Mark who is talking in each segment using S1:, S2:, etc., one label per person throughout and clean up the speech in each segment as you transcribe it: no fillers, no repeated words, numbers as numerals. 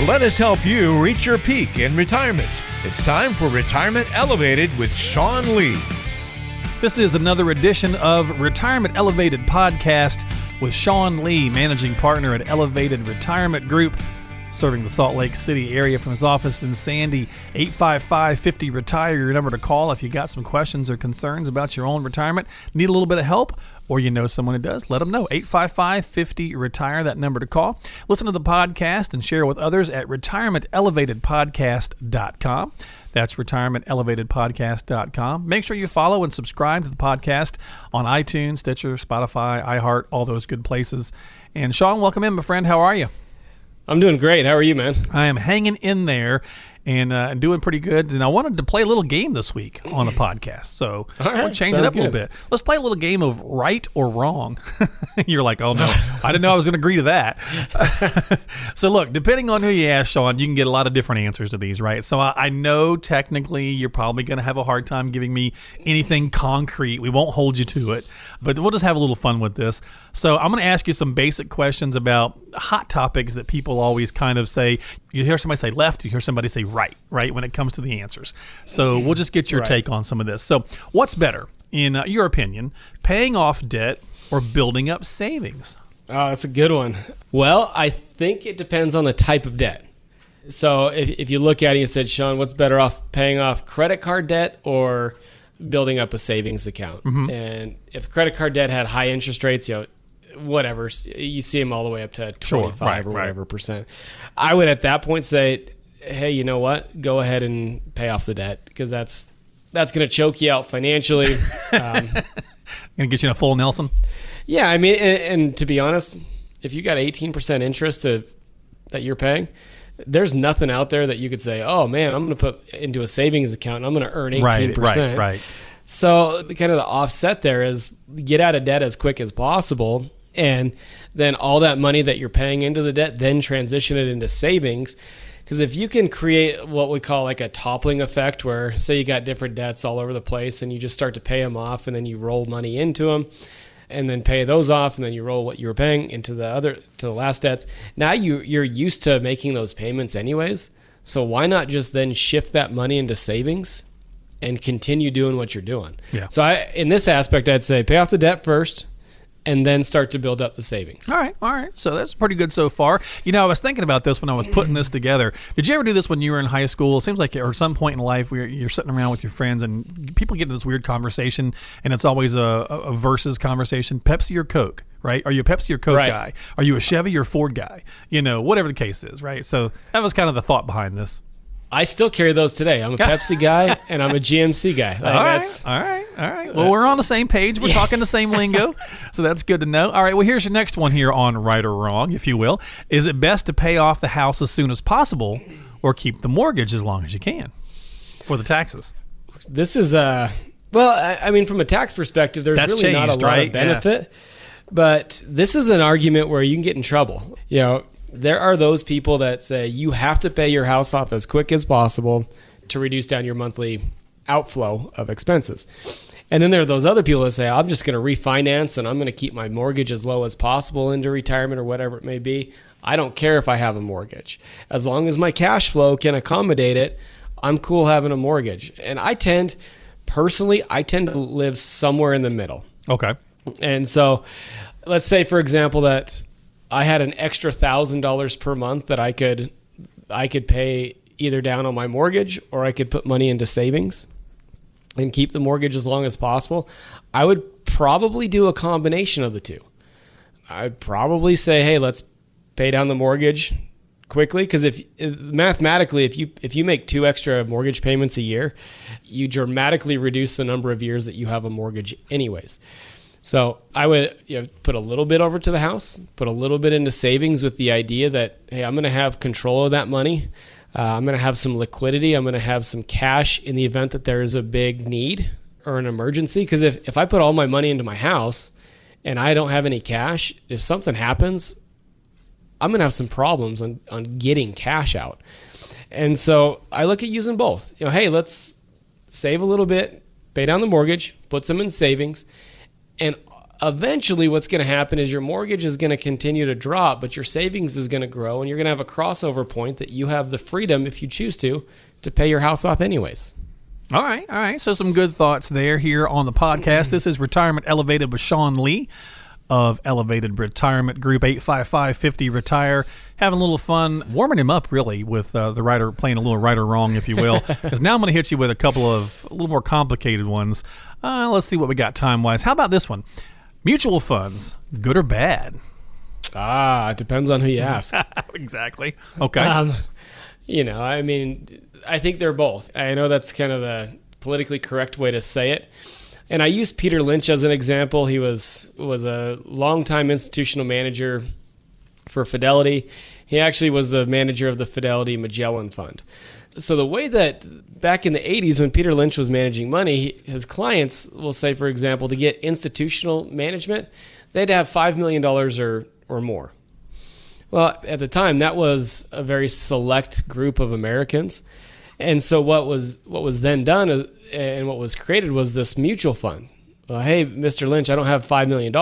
S1: Let us help you reach your peak in retirement. It's time for Retirement Elevated with Sean Lee.
S2: This is another edition of Retirement Elevated Podcast with Sean Lee, managing partner at Elevated Retirement Group, serving the Salt Lake City area from his office in Sandy. 855-50-RETIRE, your number to call if you got some questions or concerns about your own retirement, need a little bit of help, or you know someone who does, let them know. 855-50-RETIRE, that number to call. Listen to the podcast and share with others at retirementelevatedpodcast.com. That's retirementelevatedpodcast.com. Make sure you follow and subscribe to the podcast on iTunes, Stitcher, Spotify, iHeart, all those good places. And Sean, welcome in, my friend. How are you?
S3: I'm doing great. How are you, man?
S2: I am hanging in there and doing pretty good. And I wanted to play a little game this week on the podcast. So we'll change it up a little bit. Let's play a little game of right or wrong. You're like, oh, no, I didn't know I was going to agree to that. So look, depending on who you ask, Sean, you can get a lot of different answers to these, right? So I know technically you're probably going to have a hard time giving me anything concrete. We won't hold you to it, but we'll just have a little fun with this. So I'm going to ask you some basic questions about hot topics that people always kind of say. You hear somebody say left, you hear somebody say right when it comes to the answers. So we'll just get your take on some of this. So what's better, in your opinion, paying off debt or building up savings?
S3: Oh, that's a good one. Well, I think it depends on the type of debt. So if you look at it, you said, Sean, what's better off, paying off credit card debt or building up a savings account? Mm-hmm. And if credit card debt had high interest rates, whatever, you see them all the way up to 25 or whatever percent. I would at that point say, hey, you know what? Go ahead and pay off the debt, because that's going to choke you out financially.
S2: Going to get you in a full Nelson?
S3: Yeah, I mean, and to be honest, if you got 18% interest that you're paying, there's nothing out there that you could say, oh man, I'm going to put into a savings account and I'm going to earn 18%.
S2: Right. So
S3: kind of the offset there is get out of debt as quick as possible, and then all that money that you're paying into the debt, then transition it into savings. Because if you can create what we call like a toppling effect, where say you got different debts all over the place and you just start to pay them off, and then you roll money into them and then pay those off, and then you roll what you were paying into the last debts. Now you're used to making those payments anyways. So why not just then shift that money into savings and continue doing what you're doing?
S2: Yeah.
S3: So in this aspect, I'd say pay off the debt first, and then start to build up the savings.
S2: All right. So that's pretty good so far. You know, I was thinking about this when I was putting this together. Did you ever do this when you were in high school? It seems like, or some point in life where you're sitting around with your friends and people get into this weird conversation, and it's always a versus conversation. Pepsi or Coke, right? Are you a Pepsi or Coke guy? Are you a Chevy or Ford guy? You know, whatever the case is, right? So that was kind of the thought behind this.
S3: I still carry those today. I'm a Pepsi guy and I'm a GMC guy.
S2: All right. Well, we're on the same page. We're talking the same lingo, so that's good to know. All right, well, here's your next one here on right or wrong, if you will. Is it best to pay off the house as soon as possible or keep the mortgage as long as you can for the taxes?
S3: This is, well, I mean, from a tax perspective, there's
S2: that's
S3: really
S2: changed,
S3: not a lot of benefit. Yeah. But this is an argument where you can get in trouble. You know, there are those people that say you have to pay your house off as quick as possible to reduce down your monthly outflow of expenses. And then there are those other people that say, I'm just going to refinance and I'm going to keep my mortgage as low as possible into retirement or whatever it may be. I don't care if I have a mortgage. As long as my cash flow can accommodate it, I'm cool having a mortgage. And I tend to live somewhere in the middle.
S2: Okay.
S3: And so let's say, for example, that I had an extra $1,000 per month that I could pay either down on my mortgage, or I could put money into savings and keep the mortgage as long as possible. I would probably do a combination of the two. I'd probably say, hey, let's pay down the mortgage quickly, because mathematically, if you make 2 extra mortgage payments a year, you dramatically reduce the number of years that you have a mortgage anyways. So I would put a little bit over to the house, put a little bit into savings with the idea that, hey, I'm going to have control of that money. I'm going to have some liquidity. I'm going to have some cash in the event that there is a big need or an emergency. Because if I put all my money into my house and I don't have any cash, if something happens, I'm going to have some problems on getting cash out. And so I look at using both. Hey, let's save a little bit, pay down the mortgage, put some in savings. And Eventually, what's going to happen is your mortgage is going to continue to drop, but your savings is going to grow, and you're going to have a crossover point that you have the freedom, if you choose to pay your house off anyways.
S2: All right. So some good thoughts there here on the podcast. This is Retirement Elevated with Sean Lee of Elevated Retirement Group, 855-50-RETIRE. Having a little fun, warming him up really with the writer, playing a little right or wrong, if you will. Because now I'm going to hit you with a couple of a little more complicated ones. Let's see what we got time-wise. How about this one? Mutual funds, good or bad?
S3: It depends on who you ask.
S2: Exactly. Okay.
S3: I think they're both. I know that's kind of the politically correct way to say it. And I use Peter Lynch as an example. He was a longtime institutional manager for Fidelity. He actually was the manager of the Fidelity Magellan Fund. So the way that back in the 80s when Peter Lynch was managing money, his clients will say, for example, to get institutional management, they'd have $5 million or more. Well, at the time, that was a very select group of Americans. And so what was then done and what was created was this mutual fund. Hey, Mr. Lynch, I don't have $5 million.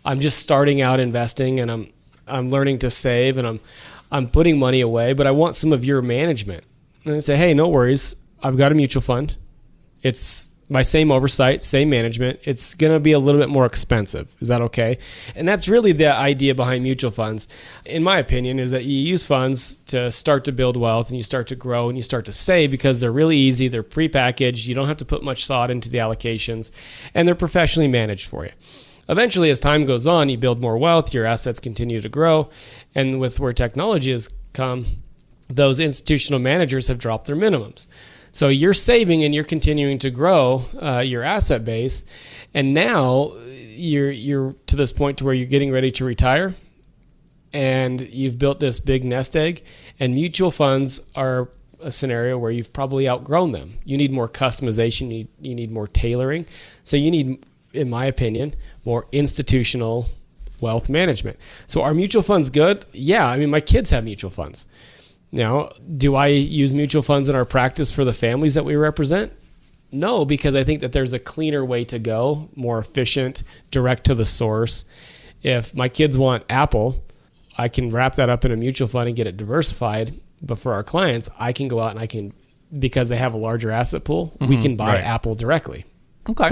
S3: I'm just starting out investing, and I'm learning to save, and I'm putting money away, but I want some of your management. And I say, hey, no worries. I've got a mutual fund. It's my same oversight, same management. It's going to be a little bit more expensive. Is that okay? And that's really the idea behind mutual funds, in my opinion, is that you use funds to start to build wealth, and you start to grow, and you start to save because they're really easy. They're prepackaged. You don't have to put much thought into the allocations, and they're professionally managed for you. Eventually, as time goes on, you build more wealth, your assets continue to grow, and with where technology has come, those institutional managers have dropped their minimums. So you're saving and you're continuing to grow your asset base, and now you're to this point to where you're getting ready to retire, and you've built this big nest egg, and mutual funds are a scenario where you've probably outgrown them. You need more customization, you need more tailoring. So you need, in my opinion, more institutional wealth management. So are mutual funds good? Yeah, I mean, my kids have mutual funds. Now, do I use mutual funds in our practice for the families that we represent? No, because I think that there's a cleaner way to go, more efficient, direct to the source. If my kids want Apple, I can wrap that up in a mutual fund and get it diversified. But for our clients, I can go out and because they have a larger asset pool, we can buy Apple directly.
S2: Okay.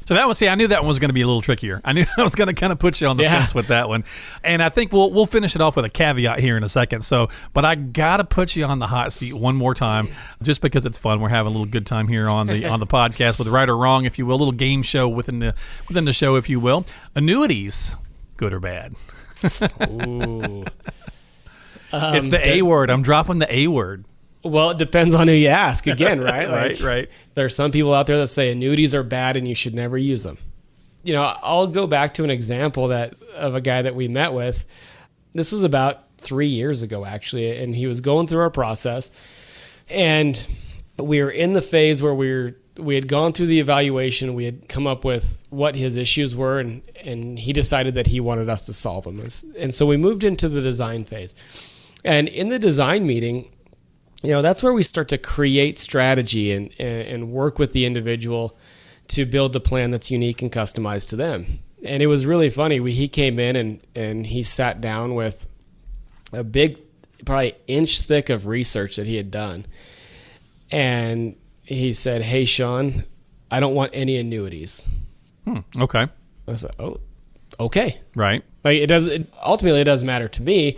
S2: So that was, I knew that one was going to be a little trickier. I knew I was going to kind of put you on the fence with that one. And I think we'll finish it off with a caveat here in a second. But I got to put you on the hot seat one more time, just because it's fun. We're having a little good time here on the podcast with Right or Wrong, if you will, a little game show within the show, if you will. Annuities, good or bad?
S3: Ooh.
S2: It's the A word. I'm dropping the A word.
S3: Well, it depends on who you ask again, right?
S2: Right.
S3: There are some people out there that say annuities are bad and you should never use them. I'll go back to an example of a guy that we met with. This was about 3 years ago, actually, and he was going through our process, and we were in the phase where we had gone through the evaluation. We had come up with what his issues were, and he decided that he wanted us to solve them. And so we moved into the design phase. And in the design meeting, that's where we start to create strategy and work with the individual to build the plan that's unique and customized to them. And it was really funny. He came in and he sat down with a big, probably inch thick of research that he had done. And he said, "Hey, Sean, I don't want any annuities."
S2: Okay.
S3: I said, "Oh, okay."
S2: Right.
S3: Like ultimately, it doesn't matter to me.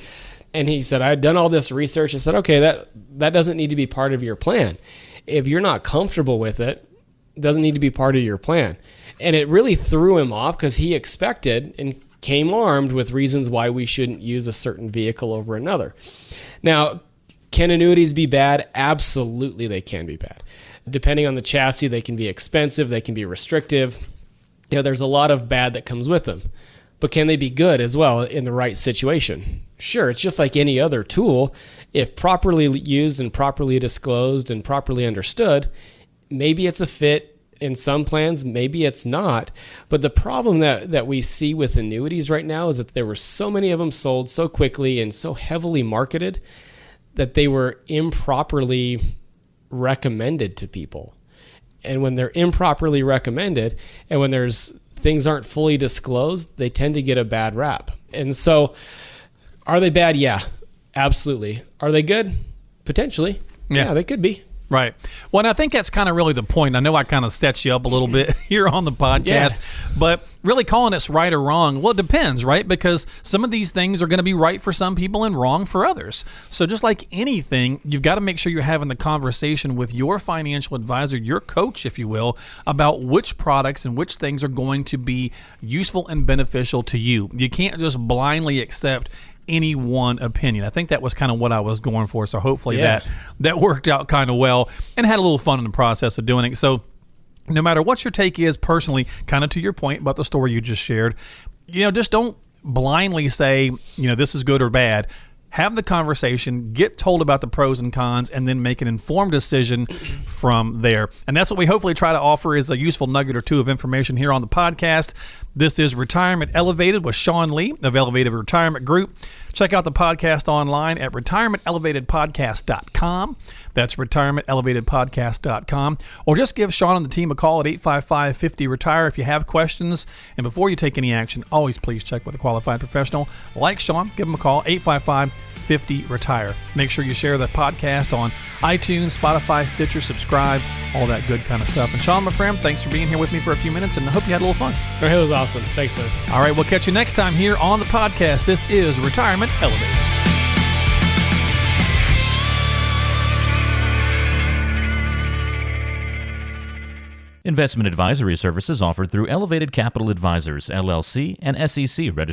S3: And he said, I had done all this research. I said, okay, that doesn't need to be part of your plan. If you're not comfortable with it, it doesn't need to be part of your plan. And it really threw him off because he expected and came armed with reasons why we shouldn't use a certain vehicle over another. Now, can annuities be bad? Absolutely, they can be bad. Depending on the chassis, they can be expensive, they can be restrictive. There's a lot of bad that comes with them. But can they be good as well in the right situation? Sure, it's just like any other tool. If properly used and properly disclosed and properly understood, maybe it's a fit in some plans, maybe it's not. But the problem that we see with annuities right now is that there were so many of them sold so quickly and so heavily marketed that they were improperly recommended to people. And when they're improperly recommended, and when there's things aren't fully disclosed, they tend to get a bad rap. And so, are they bad? Yeah, absolutely. Are they good? Potentially. Yeah, they could be.
S2: Right. Well, and I think that's kind of really the point. I know I kind of set you up a little bit here on the podcast, but really calling it's right or wrong, well, it depends, right? Because some of these things are going to be right for some people and wrong for others. So just like anything, you've got to make sure you're having the conversation with your financial advisor, your coach, if you will, about which products and which things are going to be useful and beneficial to you. You can't just blindly accept any one opinion. I think that was kind of what I was going for. So hopefully that worked out kind of well and had a little fun in the process of doing it. So no matter what your take is personally, kind of to your point about the story you just shared, just don't blindly say, this is good or bad. Have the conversation, get told about the pros and cons, and then make an informed decision from there. And that's what we hopefully try to offer is a useful nugget or two of information here on the podcast. This is Retirement Elevated with Sean Lee of Elevated Retirement Group. Check out the podcast online at retirementelevatedpodcast.com. That's retirementelevatedpodcast.com. Or just give Sean and the team a call at 855-50-RETIRE if you have questions. And before you take any action, always please check with a qualified professional like Sean. Give him a call, 855-50-RETIRE. Make sure you share the podcast on iTunes, Spotify, Stitcher, subscribe, all that good kind of stuff. And Sean, my friend, thanks for being here with me for a few minutes, and I hope you had a little fun.
S3: It was awesome. Thanks, man.
S2: All right, we'll catch you next time here on the podcast. This is Retirement Elevated.
S4: Investment advisory services offered through Elevated Capital Advisors, LLC, and SEC registered.